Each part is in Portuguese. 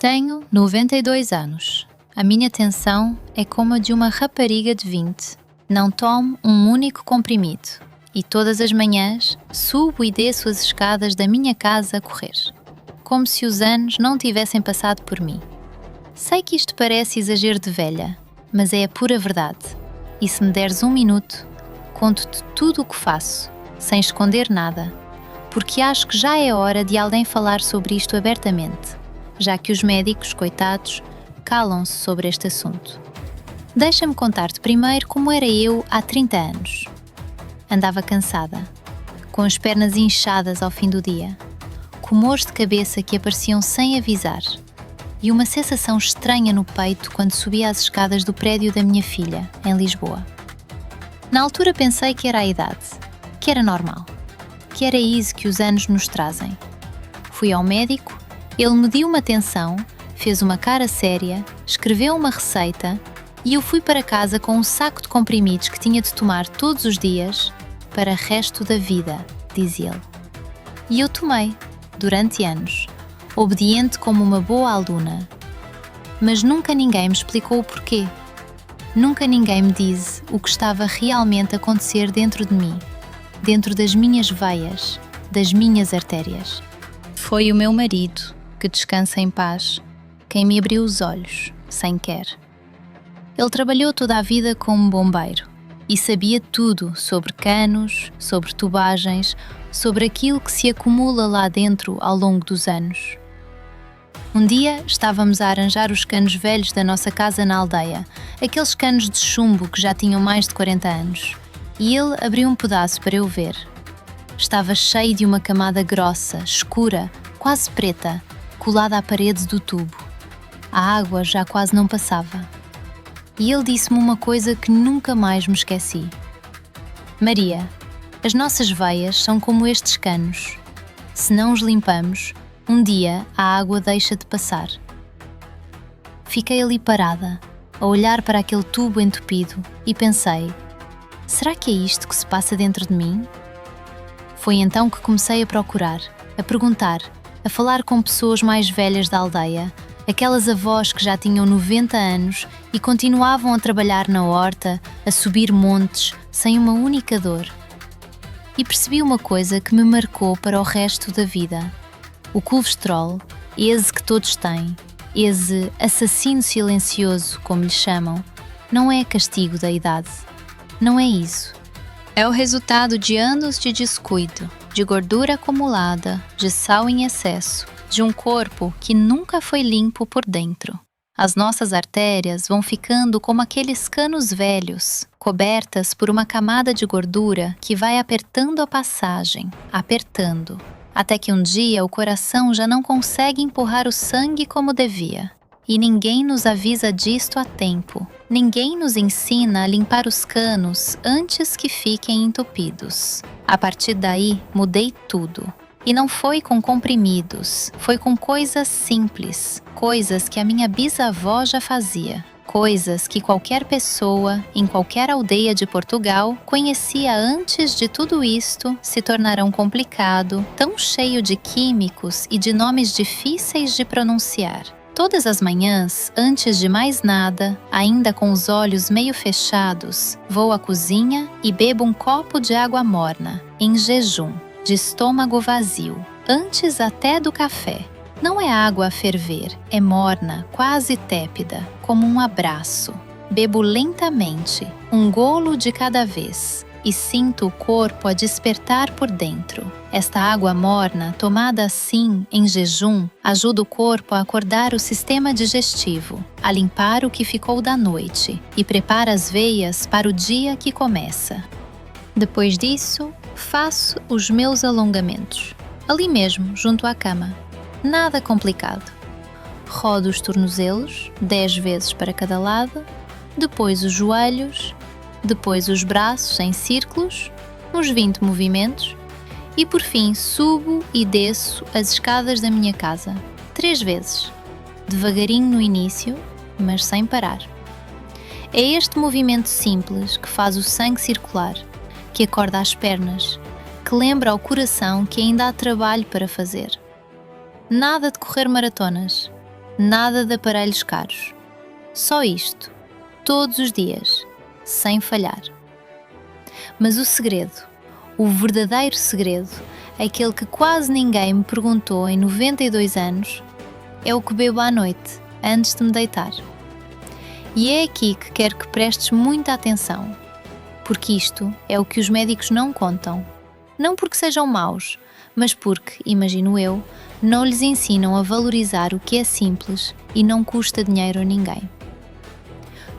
Tenho 92 anos. A minha tensão é como a de uma rapariga de 20. Não tomo um único comprimido e todas as manhãs subo e desço as escadas da minha casa a correr, como se os anos não tivessem passado por mim. Sei que isto parece exagero de velha, mas é a pura verdade. E se me deres um minuto, conto-te tudo o que faço, sem esconder nada, porque acho que já é hora de alguém falar sobre isto abertamente, já que os médicos, coitados, calam-se sobre este assunto. Deixa-me contar-te primeiro como era eu há 30 anos. Andava cansada, com as pernas inchadas ao fim do dia, comores de cabeça que apareciam sem avisar e uma sensação estranha no peito quando subia as escadas do prédio da minha filha, em Lisboa. Na altura pensei que era a idade, que era normal, que era isso que os anos nos trazem. Fui ao médico, ele mediu uma tensão, fez uma cara séria, escreveu uma receita e eu fui para casa com um saco de comprimidos que tinha de tomar todos os dias para o resto da vida, diz ele. E eu tomei, durante anos, obediente como uma boa aluna. Mas nunca ninguém me explicou o porquê. Nunca ninguém me disse o que estava realmente a acontecer dentro de mim, dentro das minhas veias, das minhas artérias. Foi o meu marido, que descansa em paz, quem me abriu os olhos, sem querer. Ele trabalhou toda a vida como bombeiro e sabia tudo sobre canos, sobre tubagens, sobre aquilo que se acumula lá dentro ao longo dos anos. Um dia estávamos a arranjar os canos velhos da nossa casa na aldeia, aqueles canos de chumbo que já tinham mais de 40 anos, e ele abriu um pedaço para eu ver. Estava cheio de uma camada grossa, escura, quase preta, colada à parede do tubo. A água já quase não passava. E ele disse-me uma coisa que nunca mais me esqueci. Maria, as nossas veias são como estes canos. Se não os limpamos, um dia a água deixa de passar. Fiquei ali parada, a olhar para aquele tubo entupido e pensei, será que é isto que se passa dentro de mim? Foi então que comecei a procurar, a perguntar, a falar com pessoas mais velhas da aldeia, aquelas avós que já tinham 90 anos e continuavam a trabalhar na horta, a subir montes, sem uma única dor. E percebi uma coisa que me marcou para o resto da vida. O colesterol, esse que todos têm, esse assassino silencioso, como lhe chamam, não é castigo da idade. Não é isso. É o resultado de anos de descuido, de gordura acumulada, de sal em excesso, de um corpo que nunca foi limpo por dentro. As nossas artérias vão ficando como aqueles canos velhos, cobertas por uma camada de gordura que vai apertando a passagem, apertando, até que um dia o coração já não consegue empurrar o sangue como devia. E ninguém nos avisa disto a tempo. Ninguém nos ensina a limpar os canos antes que fiquem entupidos. A partir daí, mudei tudo. E não foi com comprimidos, foi com coisas simples, coisas que a minha bisavó já fazia, coisas que qualquer pessoa, em qualquer aldeia de Portugal, conhecia antes de tudo isto se tornarão complicado, tão cheio de químicos e de nomes difíceis de pronunciar. Todas as manhãs, antes de mais nada, ainda com os olhos meio fechados, vou à cozinha e bebo um copo de água morna, em jejum, de estômago vazio, antes até do café. Não é água a ferver, é morna, quase tépida, como um abraço. Bebo lentamente, um golo de cada vez, e sinto o corpo a despertar por dentro. Esta água morna, tomada assim, em jejum, ajuda o corpo a acordar o sistema digestivo, a limpar o que ficou da noite e prepara as veias para o dia que começa. Depois disso, faço os meus alongamentos, ali mesmo, junto à cama. Nada complicado. Rodo os tornozelos, 10 vezes para cada lado, depois os joelhos, depois os braços em círculos, uns 20 movimentos, e por fim subo e desço as escadas da minha casa, 3 vezes, devagarinho no início, mas sem parar. É este movimento simples que faz o sangue circular, que acorda as pernas, que lembra ao coração que ainda há trabalho para fazer. Nada de correr maratonas, nada de aparelhos caros. Só isto, todos os dias, sem falhar. Mas o segredo, o verdadeiro segredo, aquele que quase ninguém me perguntou em 92 anos, é o que bebo à noite, antes de me deitar. E é aqui que quero que prestes muita atenção, porque isto é o que os médicos não contam. Não porque sejam maus, mas porque, imagino eu, não lhes ensinam a valorizar o que é simples e não custa dinheiro a ninguém.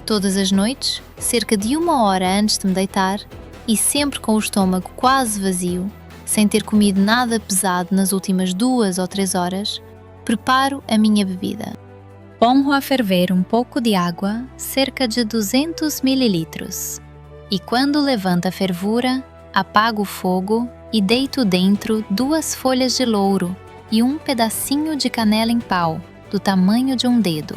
Todas as noites, cerca de 1 hora antes de me deitar, e sempre com o estômago quase vazio, sem ter comido nada pesado nas últimas 2 ou 3 horas, preparo a minha bebida. Ponho a ferver um pouco de água, cerca de 200 ml. E quando levanta a fervura, apago o fogo e deito dentro 2 folhas de louro e um pedacinho de canela em pau, do tamanho de um dedo.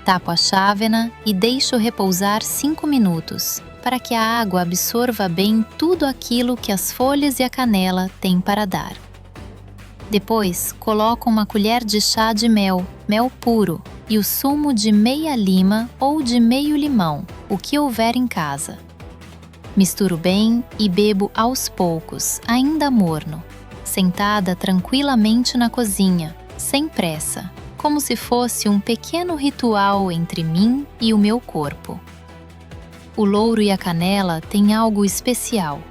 Tapo a chávena e deixo repousar 5 minutos, para que a água absorva bem tudo aquilo que as folhas e a canela têm para dar. Depois, coloco uma colher de chá de mel puro, e o sumo de meia lima ou de meio limão, o que houver em casa. Misturo bem e bebo aos poucos, ainda morno, sentada tranquilamente na cozinha, sem pressa, como se fosse um pequeno ritual entre mim e o meu corpo. O louro e a canela têm algo especial.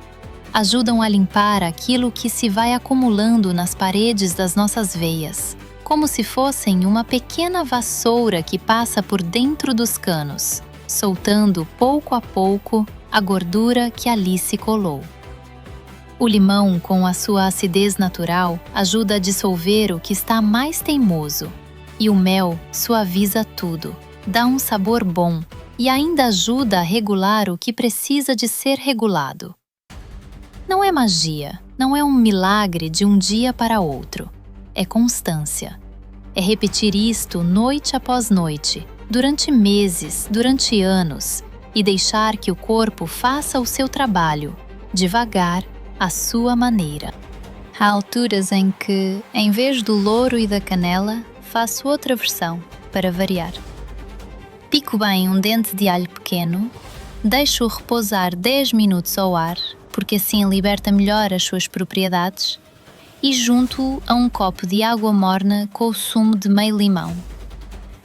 Ajudam a limpar aquilo que se vai acumulando nas paredes das nossas veias, como se fossem uma pequena vassoura que passa por dentro dos canos, soltando pouco a pouco a gordura que ali se colou. O limão, com a sua acidez natural, ajuda a dissolver o que está mais teimoso, e o mel suaviza tudo, dá um sabor bom e ainda ajuda a regular o que precisa de ser regulado. Não é magia, não é um milagre de um dia para outro. É constância. É repetir isto noite após noite, durante meses, durante anos, e deixar que o corpo faça o seu trabalho, devagar, à sua maneira. Há alturas em que, em vez do louro e da canela, faço outra versão, para variar. Pico bem um dente de alho pequeno, deixo-o repousar 10 minutos ao ar, porque assim liberta melhor as suas propriedades, e junto-o a um copo de água morna com o sumo de meio limão.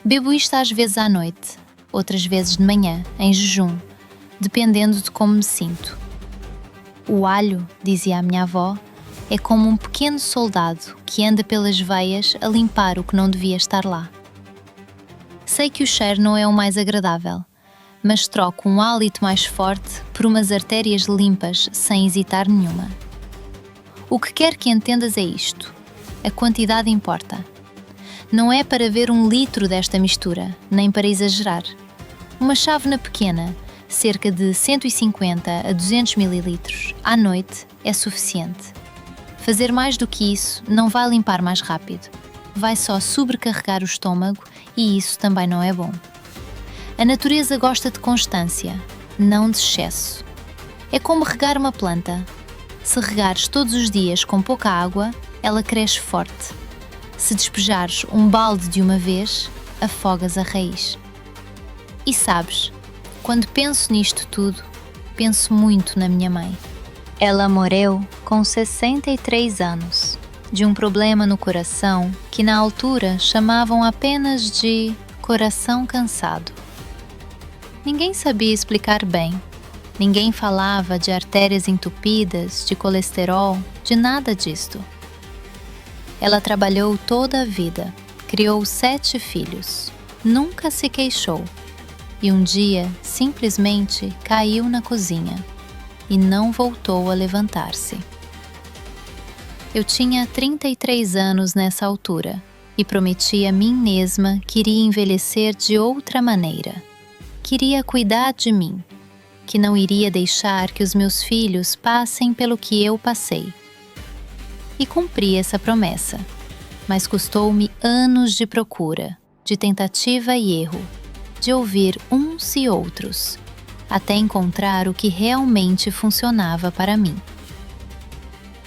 Bebo isto às vezes à noite, outras vezes de manhã, em jejum, dependendo de como me sinto. O alho, dizia a minha avó, é como um pequeno soldado que anda pelas veias a limpar o que não devia estar lá. Sei que o cheiro não é o mais agradável, mas troco um hálito mais forte por umas artérias limpas sem hesitar nenhuma. O que quero que entendas é isto: a quantidade importa. Não é para ver 1 litro desta mistura, nem para exagerar. Uma chávena pequena, cerca de 150 a 200 ml, à noite é suficiente. Fazer mais do que isso não vai limpar mais rápido, vai só sobrecarregar o estômago e isso também não é bom. A natureza gosta de constância, não de excesso. É como regar uma planta. Se regares todos os dias com pouca água, ela cresce forte. Se despejares um balde de uma vez, afogas a raiz. E sabes, quando penso nisto tudo, penso muito na minha mãe. Ela morreu com 63 anos, de um problema no coração que na altura chamavam apenas de coração cansado. Ninguém sabia explicar bem. Ninguém falava de artérias entupidas, de colesterol, de nada disto. Ela trabalhou toda a vida, criou 7 filhos, nunca se queixou. E um dia, simplesmente, caiu na cozinha e não voltou a levantar-se. Eu tinha 33 anos nessa altura e prometi a mim mesma que iria envelhecer de outra maneira. Queria cuidar de mim, que não iria deixar que os meus filhos passem pelo que eu passei. E cumpri essa promessa, mas custou-me anos de procura, de tentativa e erro, de ouvir uns e outros, até encontrar o que realmente funcionava para mim.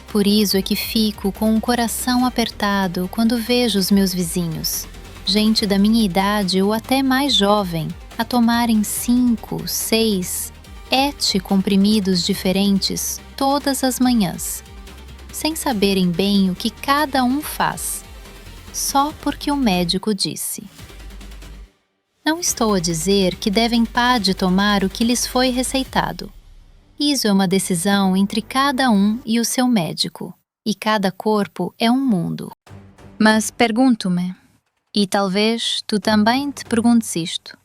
Por isso é que fico com o coração apertado quando vejo os meus vizinhos, gente da minha idade ou até mais jovem, a tomarem 5, 6, 7 comprimidos diferentes todas as manhãs, sem saberem bem o que cada um faz, só porque o médico disse. Não estou a dizer que devem parar de tomar o que lhes foi receitado. Isso é uma decisão entre cada um e o seu médico, e cada corpo é um mundo. Mas pergunto-me, e talvez tu também te perguntes isto: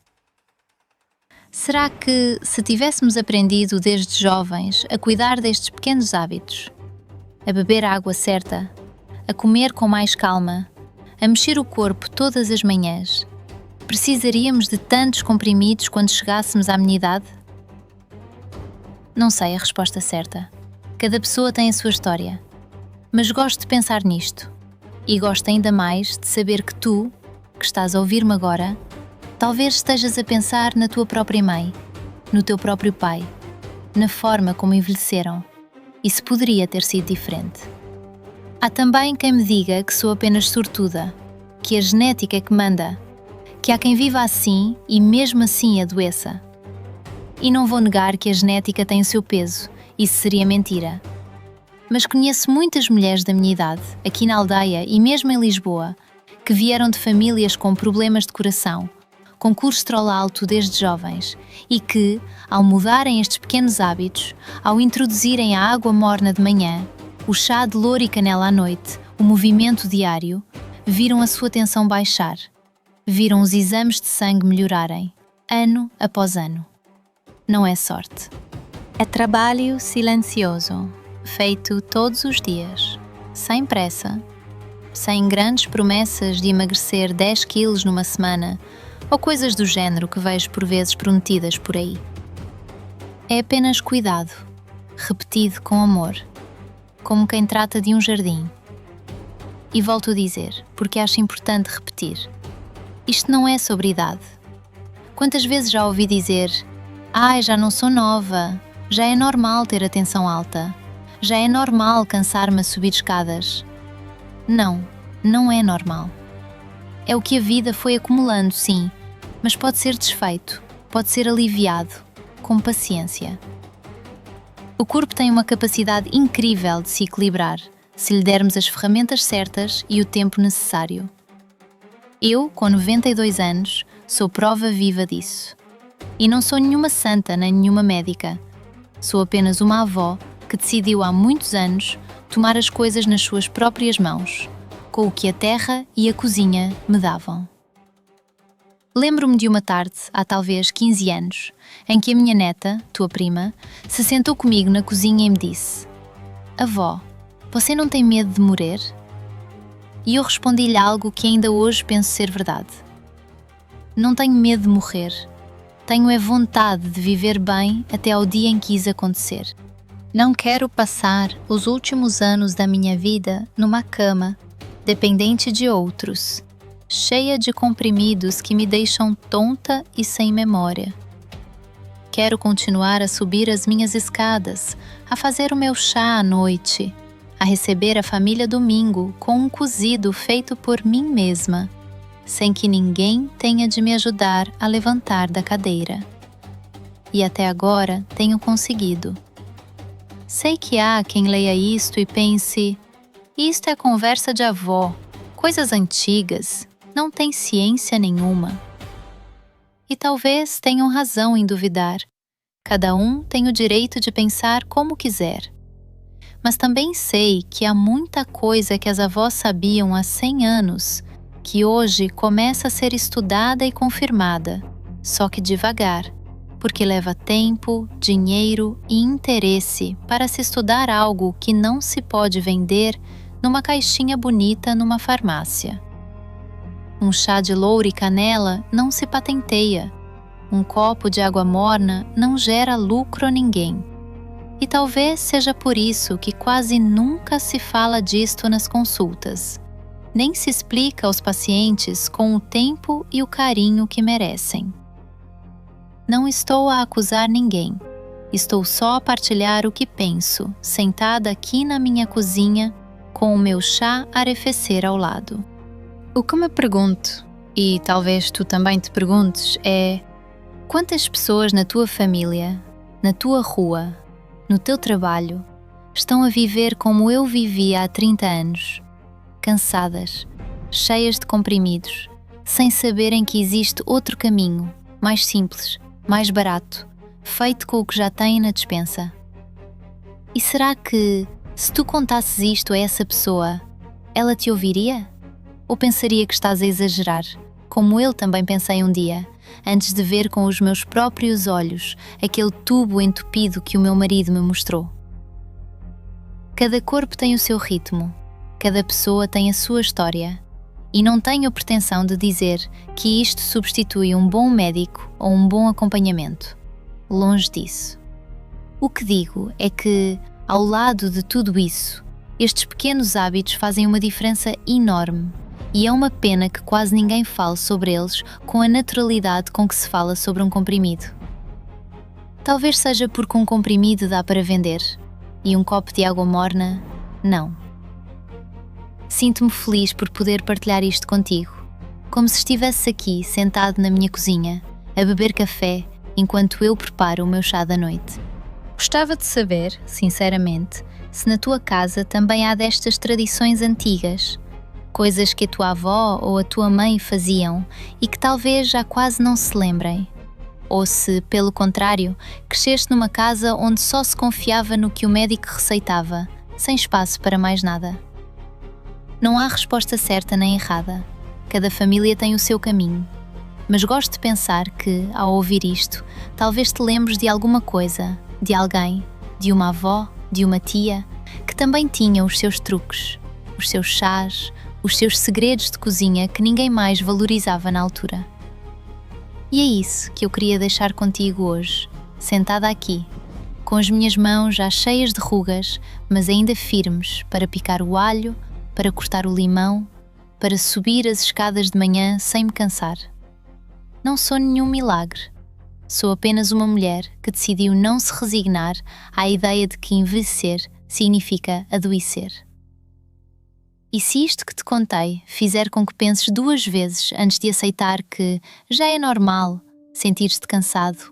será que, se tivéssemos aprendido desde jovens a cuidar destes pequenos hábitos, a beber a água certa, a comer com mais calma, a mexer o corpo todas as manhãs, precisaríamos de tantos comprimidos quando chegássemos à minha idade? Não sei a resposta certa. Cada pessoa tem a sua história. Mas gosto de pensar nisto. E gosto ainda mais de saber que tu, que estás a ouvir-me agora, talvez estejas a pensar na tua própria mãe, no teu próprio pai, na forma como envelheceram. Isso poderia ter sido diferente. Há também quem me diga que sou apenas sortuda, que a genética é que manda, que há quem viva assim e mesmo assim adoeça. E não vou negar que a genética tem o seu peso, isso seria mentira. Mas conheço muitas mulheres da minha idade, aqui na aldeia e mesmo em Lisboa, que vieram de famílias com problemas de coração, com colesterol alto desde jovens e que, ao mudarem estes pequenos hábitos, ao introduzirem a água morna de manhã, o chá de louro e canela à noite, o movimento diário, viram a sua tensão baixar. Viram os exames de sangue melhorarem, ano após ano. Não é sorte. É trabalho silencioso, feito todos os dias, sem pressa, sem grandes promessas de emagrecer 10 quilos numa semana ou coisas do género que vejo por vezes prometidas por aí. É apenas cuidado, repetido com amor, como quem trata de um jardim. E volto a dizer, porque acho importante repetir. Isto não é sobre idade. Quantas vezes já ouvi dizer: "Ai, já não sou nova, já é normal ter a tensão alta, já é normal cansar-me a subir escadas." Não, não é normal. É o que a vida foi acumulando, sim, mas pode ser desfeito, pode ser aliviado, com paciência. O corpo tem uma capacidade incrível de se equilibrar, se lhe dermos as ferramentas certas e o tempo necessário. Eu, com 92 anos, sou prova viva disso. E não sou nenhuma santa nem nenhuma médica. Sou apenas uma avó que decidiu há muitos anos tomar as coisas nas suas próprias mãos, com o que a terra e a cozinha me davam. Lembro-me de uma tarde, há talvez 15 anos, em que a minha neta, tua prima, se sentou comigo na cozinha e me disse: "Avó, você não tem medo de morrer?" E eu respondi-lhe algo que ainda hoje penso ser verdade. Não tenho medo de morrer. Tenho é vontade de viver bem até ao dia em que isso acontecer. Não quero passar os últimos anos da minha vida numa cama, dependente de outros, cheia de comprimidos que me deixam tonta e sem memória. Quero continuar a subir as minhas escadas, a fazer o meu chá à noite, a receber a família domingo com um cozido feito por mim mesma, sem que ninguém tenha de me ajudar a levantar da cadeira. E até agora tenho conseguido. Sei que há quem leia isto e pense: isto é conversa de avó, coisas antigas, não tem ciência nenhuma. E talvez tenham razão em duvidar. Cada um tem o direito de pensar como quiser. Mas também sei que há muita coisa que as avós sabiam há 100 anos, que hoje começa a ser estudada e confirmada, só que devagar, porque leva tempo, dinheiro e interesse para se estudar algo que não se pode vender numa caixinha bonita numa farmácia. Um chá de louro e canela não se patenteia. Um copo de água morna não gera lucro a ninguém. E talvez seja por isso que quase nunca se fala disto nas consultas. Nem se explica aos pacientes com o tempo e o carinho que merecem. Não estou a acusar ninguém. Estou só a partilhar o que penso, sentada aqui na minha cozinha, com o meu chá a arrefecer ao lado. O que me pergunto, e talvez tu também te perguntes é: quantas pessoas na tua família, na tua rua, no teu trabalho, estão a viver como eu vivia há 30 anos, cansadas, cheias de comprimidos, sem saberem que existe outro caminho, mais simples, mais barato, feito com o que já têm na despensa? E será que, se tu contasses isto a essa pessoa, ela te ouviria? Ou pensaria que estás a exagerar, como eu também pensei um dia, antes de ver com os meus próprios olhos aquele tubo entupido que o meu marido me mostrou? Cada corpo tem o seu ritmo, cada pessoa tem a sua história, e não tenho a pretensão de dizer que isto substitui um bom médico ou um bom acompanhamento. Longe disso. O que digo é que, ao lado de tudo isso, estes pequenos hábitos fazem uma diferença enorme, e é uma pena que quase ninguém fale sobre eles com a naturalidade com que se fala sobre um comprimido. Talvez seja porque um comprimido dá para vender, e um copo de água morna, não. Sinto-me feliz por poder partilhar isto contigo, como se estivesse aqui, sentado na minha cozinha, a beber café, enquanto eu preparo o meu chá da noite. Gostava de saber, sinceramente, se na tua casa também há destas tradições antigas, coisas que a tua avó ou a tua mãe faziam e que talvez já quase não se lembrem. Ou se, pelo contrário, cresceste numa casa onde só se confiava no que o médico receitava, sem espaço para mais nada. Não há resposta certa nem errada. Cada família tem o seu caminho. Mas gosto de pensar que, ao ouvir isto, talvez te lembres de alguma coisa, de alguém, de uma avó, de uma tia, que também tinha os seus truques, os seus chás, os seus segredos de cozinha que ninguém mais valorizava na altura. E é isso que eu queria deixar contigo hoje, sentada aqui, com as minhas mãos já cheias de rugas, mas ainda firmes para picar o alho, para cortar o limão, para subir as escadas de manhã sem me cansar. Não sou nenhum milagre. Sou apenas uma mulher que decidiu não se resignar à ideia de que envelhecer significa adoecer. E se isto que te contei fizer com que penses 2 vezes antes de aceitar que já é normal sentir-te cansado,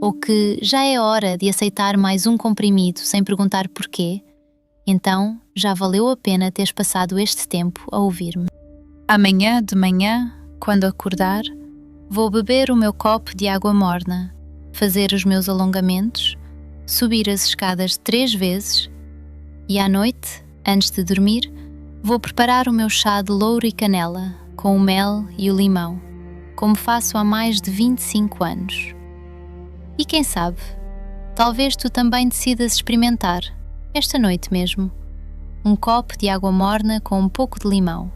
ou que já é hora de aceitar mais um comprimido sem perguntar porquê, então já valeu a pena teres passado este tempo a ouvir-me. Amanhã de manhã, quando acordar, vou beber o meu copo de água morna, fazer os meus alongamentos, subir as escadas 3 vezes e à noite, antes de dormir, vou preparar o meu chá de louro e canela, com o mel e o limão, como faço há mais de 25 anos. E quem sabe, talvez tu também decidas experimentar, esta noite mesmo, um copo de água morna com um pouco de limão,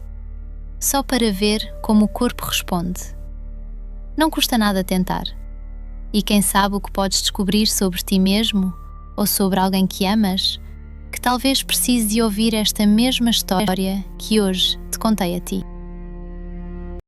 só para ver como o corpo responde. Não custa nada tentar. E quem sabe o que podes descobrir sobre ti mesmo ou sobre alguém que amas, que talvez precise de ouvir esta mesma história que hoje te contei a ti.